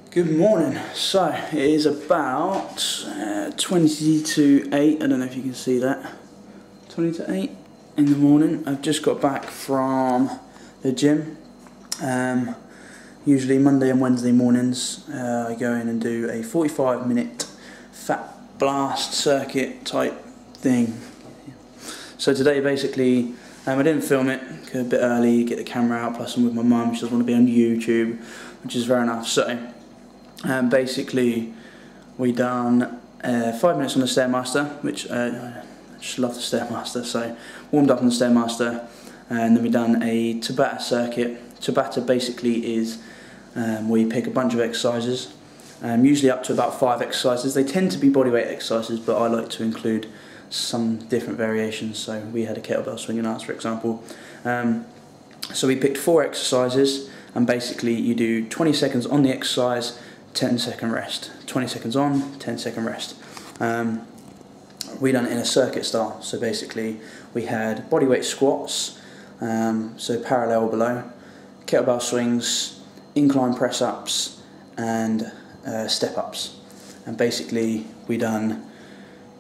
Good morning. So it is about 20 to 8. I don't know if you can see that. 20 to 8 in the morning. I've just got back from the gym. Usually Monday and Wednesday mornings I go in and do a 45-minute fat blast circuit type thing. So today basically I didn't film it, a bit early, get the camera out, plus I'm with my mum, she doesn't want to be on YouTube, which is fair enough. So basically we done 5 minutes on the Stairmaster, which I just love the Stairmaster, so warmed up on the Stairmaster, and then we done a Tabata circuit. Tabata basically is where you pick a bunch of exercises, usually up to about 5 exercises. They tend to be bodyweight exercises, but I like to include some different variations. So we had a kettlebell swing and arts, for example. So we picked 4 exercises, and basically you do 20 seconds on the exercise, 10-second rest. 20 seconds on, 10-second rest. We done it in a circuit style. So basically we had bodyweight squats, so parallel below, kettlebell swings, incline press ups, and step ups. And basically we done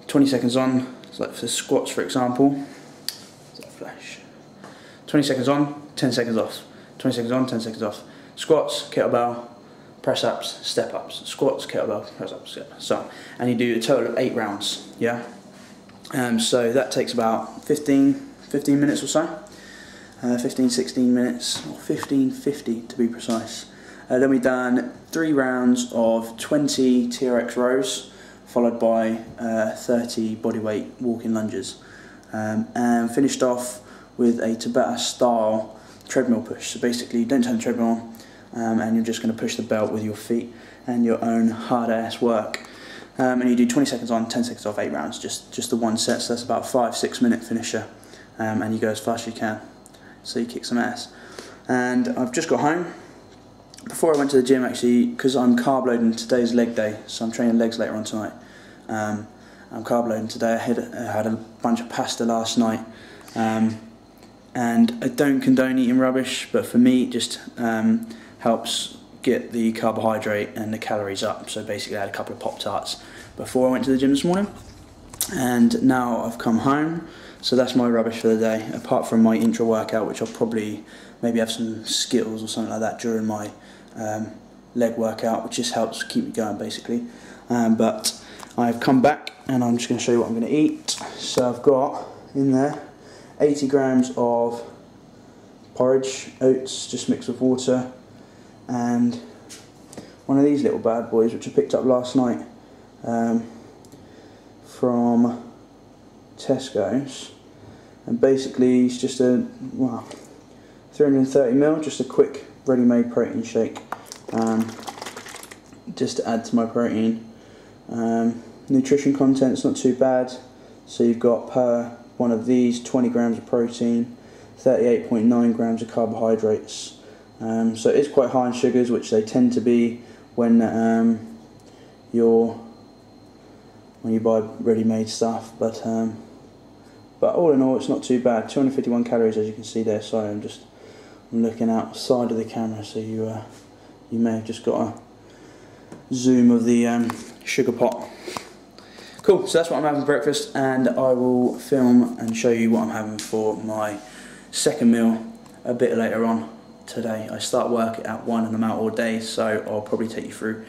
20 seconds on, so like for squats for example, flash. 20 seconds on, 10 seconds off. 20 seconds on, 10 seconds off. Squats, kettlebell, press ups, step ups. Squats, kettlebell, press ups, step ups. So, and you do a total of 8 rounds, yeah? So that takes about 15 minutes or so. 15-16 minutes, or 15-50 to be precise. Then we done 3 rounds of 20 TRX rows, followed by 30 bodyweight walking lunges, and finished off with a Tabata style treadmill push. So basically you don't turn the treadmill on, and you're just going to push the belt with your feet and your own hard ass work. And you do 20 seconds on, 10 seconds off, 8 rounds, just the one set. So that's about 5-6 minute finisher, and you go as fast as you can. So you kick some ass. And I've just got home. Before I went to the gym, actually, because I'm carb loading, today's leg day, so I'm training legs later on tonight. I'm carb loading today. I had a bunch of pasta last night, and I don't condone eating rubbish, but for me it just helps get the carbohydrate and the calories up. So basically I had a couple of Pop-Tarts before I went to the gym this morning, and now I've come home. So that's my rubbish for the day, apart from my intra workout, which I'll probably maybe have some Skittles or something like that during my leg workout, which just helps keep me going basically. But I've come back and I'm just going to show you what I'm going to eat. So I've got in there 80 grams of porridge, oats just mixed with water, and one of these little bad boys which I picked up last night from Tesco's, and basically it's just a 330ml, just a quick ready-made protein shake, just to add to my protein. Nutrition content's not too bad, so you've got per one of these 20 grams of protein, 38.9 grams of carbohydrates, so it's quite high in sugars, which they tend to be when you buy ready-made stuff, but all in all it's not too bad. 251 calories, as you can see there. Sorry, I'm looking outside of the camera, so you may have just got a zoom of the sugar pot. Cool, so that's what I'm having for breakfast, and I will film and show you what I'm having for my second meal a bit later on today. I start work at 1 and I'm out all day, so I'll probably take you through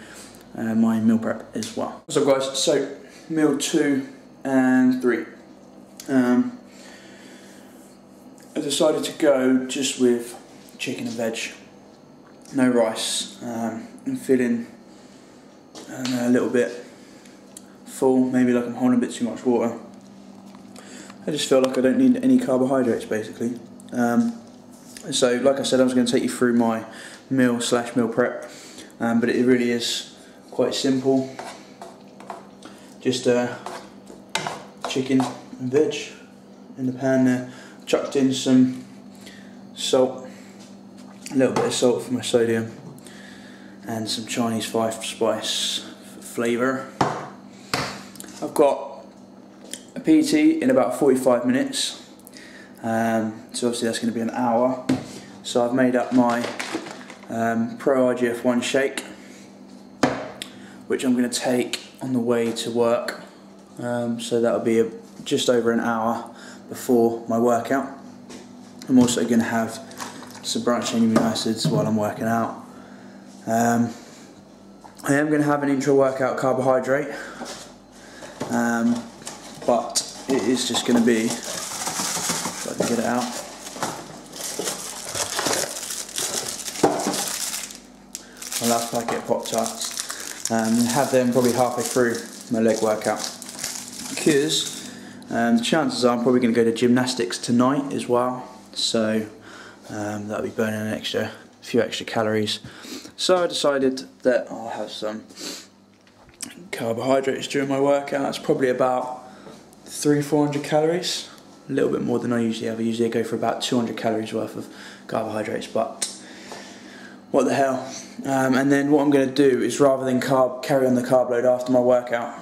my meal prep as well. What's up guys, so meal 2 and 3. I decided to go just with chicken and veg, no rice. I'm feeling a little bit full, maybe like I'm holding a bit too much water. I just feel like I don't need any carbohydrates basically. So like I said, I was going to take you through my meal prep, but it really is quite simple. Just chicken and veg in the pan there. Chucked in some salt, a little bit of salt for my sodium, and some Chinese 5 spice for flavour. I've got a PT in about 45 minutes, so obviously that's going to be an hour. So I've made up my Pro IGF-1 shake, which I'm going to take on the way to work. So that'll be just over an hour before my workout. I'm also going to have some branched chain amino acids while I'm working out. I am going to have an intra-workout carbohydrate, but it is just going to be, if I can get it out, my last packet of Pop-Tarts, and have them probably halfway through my leg workout, because the chances are I'm probably going to go to gymnastics tonight as well, so that'll be burning a few extra calories. So I decided that I'll have some carbohydrates during my workout. It's probably about 300-400 calories, a little bit more than I usually have. I usually go for about 200 calories worth of carbohydrates, but what the hell. And then what I'm going to do is, rather than carry on the carb load after my workout,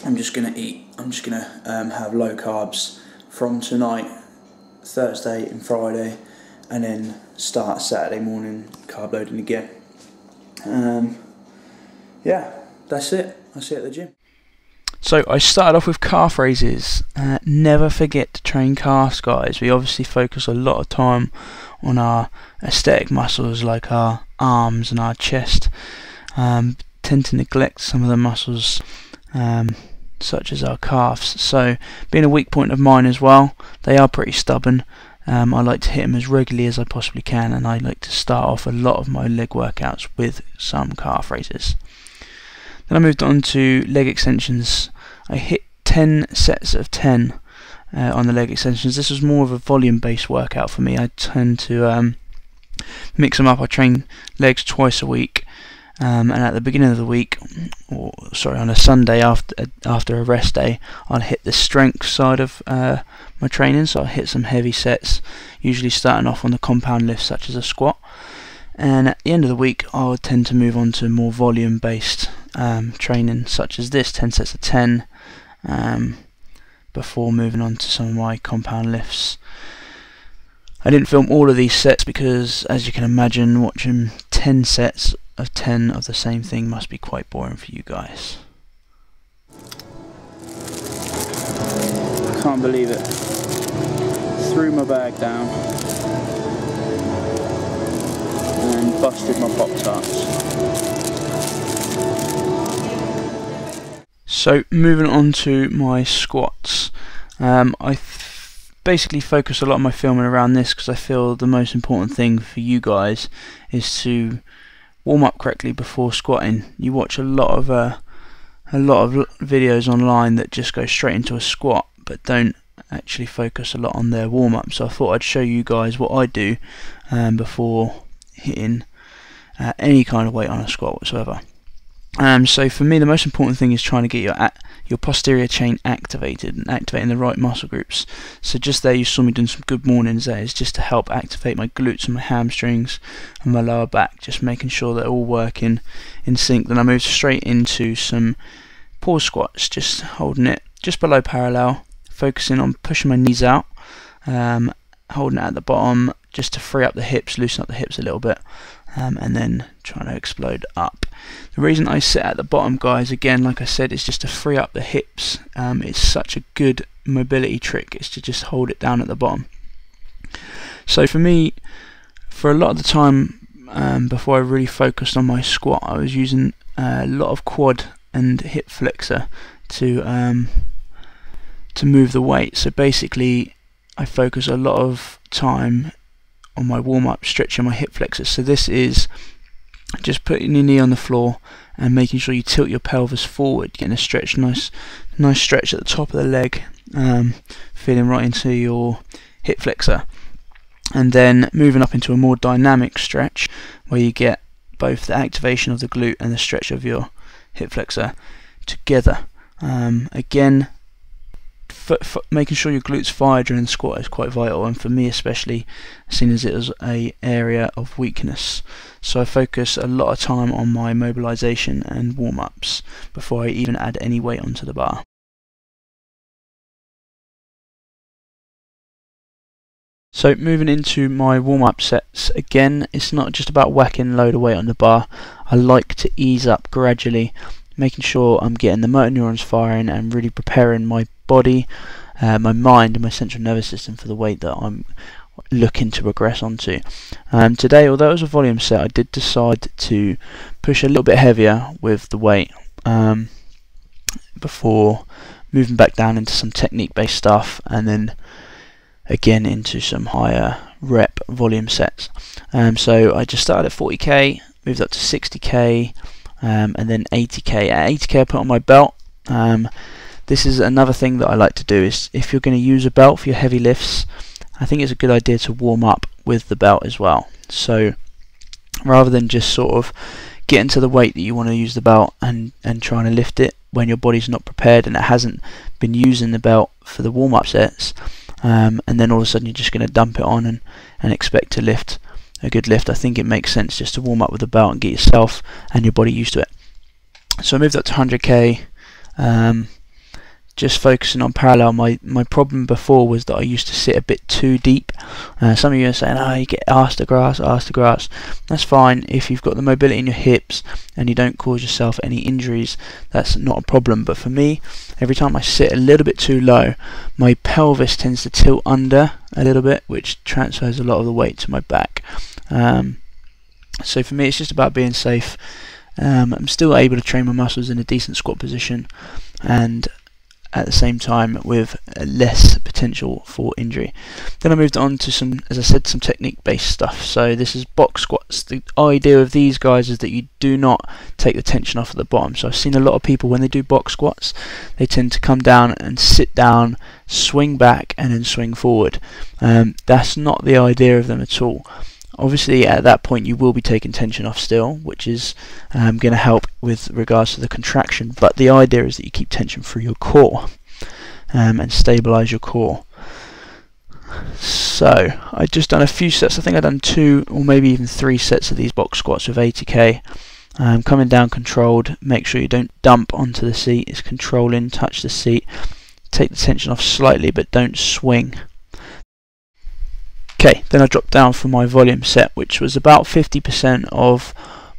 I'm just going to have low carbs from tonight, Thursday and Friday, and then start Saturday morning carb loading again. Yeah, that's it. I'll see you at the gym. So I started off with calf raises. Never forget to train calves, guys. We obviously focus a lot of time on our aesthetic muscles like our arms and our chest. Tend to neglect some of the muscles such as our calves. So being a weak point of mine as well, they are pretty stubborn. I like to hit them as regularly as I possibly can, and I like to start off a lot of my leg workouts with some calf raises. Then I moved on to leg extensions. I hit 10 sets of 10 on the leg extensions. This was more of a volume based workout for me. I tend to mix them up. I train legs twice a week, and at the beginning of the week, on a Sunday after a rest day, I'll hit the strength side of my training. So I'll hit some heavy sets, usually starting off on the compound lifts such as a squat, and at the end of the week I'll tend to move on to more volume based training such as this, 10 sets of 10, before moving on to some of my compound lifts. I didn't film all of these sets because, as you can imagine, watching 10 sets of 10 of the same thing must be quite boring for you guys. I can't believe it. Threw my bag down and then busted my Pop-Tarts. So moving on to my squats. I basically focus a lot of my filming around this because I feel the most important thing for you guys is to warm up correctly before squatting. You watch a lot of videos online that just go straight into a squat but don't actually focus a lot on their warm up. So I thought I'd show you guys what I do before hitting any kind of weight on a squat whatsoever. So for me, the most important thing is trying to get your posterior chain activated and activating the right muscle groups. So just there you saw me doing some good mornings there. It's just to help activate my glutes and my hamstrings and my lower back, just making sure they're all working in sync. Then I moved straight into some pause squats, just holding it just below parallel, focusing on pushing my knees out, holding it at the bottom just to free up the hips, loosen up the hips a little bit, and then trying to explode up. The reason I sit at the bottom, guys, again, like I said, is just to free up the hips. It's such a good mobility trick, is to just hold it down at the bottom. So for me, for a lot of the time before I really focused on my squat, I was using a lot of quad and hip flexor to move the weight. So basically I focus a lot of time on my warm-up stretching my hip flexors. So this is just putting your knee on the floor and making sure you tilt your pelvis forward, getting a stretch, nice stretch at the top of the leg, feeling right into your hip flexor, and then moving up into a more dynamic stretch where you get both the activation of the glute and the stretch of your hip flexor together. Again, making sure your glutes fire during the squat is quite vital, and for me especially, seeing as it is an area of weakness. So I focus a lot of time on my mobilization and warm-ups before I even add any weight onto the bar. So moving into my warm-up sets, again, it's not just about whacking a load of weight on the bar. I like to ease up gradually, making sure I'm getting the motor neurons firing and really preparing my body, my mind and my central nervous system for the weight that I'm looking to progress onto. Today, although it was a volume set, I did decide to push a little bit heavier with the weight before moving back down into some technique based stuff, and then again into some higher rep volume sets. So I just started at 40k, moved up to 60k, and then 80k. At 80k I put on my belt. This is another thing that I like to do, is if you're going to use a belt for your heavy lifts, I think it's a good idea to warm up with the belt as well. So rather than just sort of getting to the weight that you want to use the belt and trying to lift it when your body's not prepared and it hasn't been using the belt for the warm-up sets, and then all of a sudden you're just going to dump it on and expect to lift a good lift. I think it makes sense just to warm up with the belt and get yourself and your body used to it. So I moved up to 100k, just focusing on parallel. My problem before was that I used to sit a bit too deep. Some of you are saying, oh, you get arse to grass. That's fine if you've got the mobility in your hips and you don't cause yourself any injuries. That's not a problem. But for me, every time I sit a little bit too low, my pelvis tends to tilt under a little bit, which transfers a lot of the weight to my back. So for me, it's just about being safe. I'm still able to train my muscles in a decent squat position, and at the same time with less potential for injury. Then I moved on to some, as I said, some technique based stuff. So this is box squats. The idea of these guys is that you do not take the tension off at the bottom. So I've seen a lot of people, when they do box squats, they tend to come down and sit down, swing back and then swing forward. That's not the idea of them at all. Obviously at that point you will be taking tension off still, which is going to help with regards to the contraction, but the idea is that you keep tension through your core and stabilize your core. So I've just done a few sets. I think I've done 2 or maybe even 3 sets of these box squats with 80k. Coming down controlled, make sure you don't dump onto the seat. It's controlling, touch the seat, take the tension off slightly but don't swing. Okay, then I dropped down for my volume set, which was about 50% of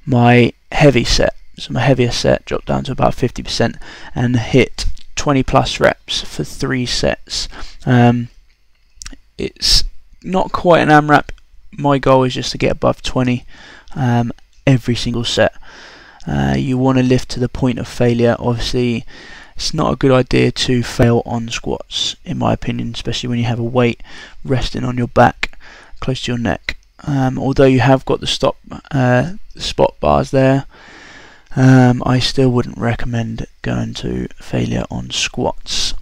my heavy set. So my heavier set dropped down to about 50% and hit 20 plus reps for 3 sets. It's not quite an AMRAP. My goal is just to get above 20 every single set. You want to lift to the point of failure. Obviously, it's not a good idea to fail on squats, in my opinion, especially when you have a weight resting on your back close to your neck. Although you have got the spot bars there, I still wouldn't recommend going to failure on squats.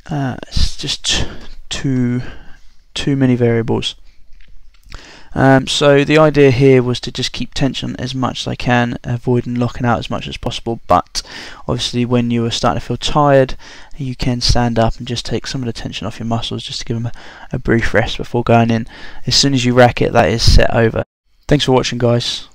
It's just too many variables. So the idea here was to just keep tension as much as I can, avoiding locking out as much as possible, but obviously when you are starting to feel tired, you can stand up and just take some of the tension off your muscles just to give them a brief rest before going in. As soon as you rack it, that is set over. Thanks for watching, guys.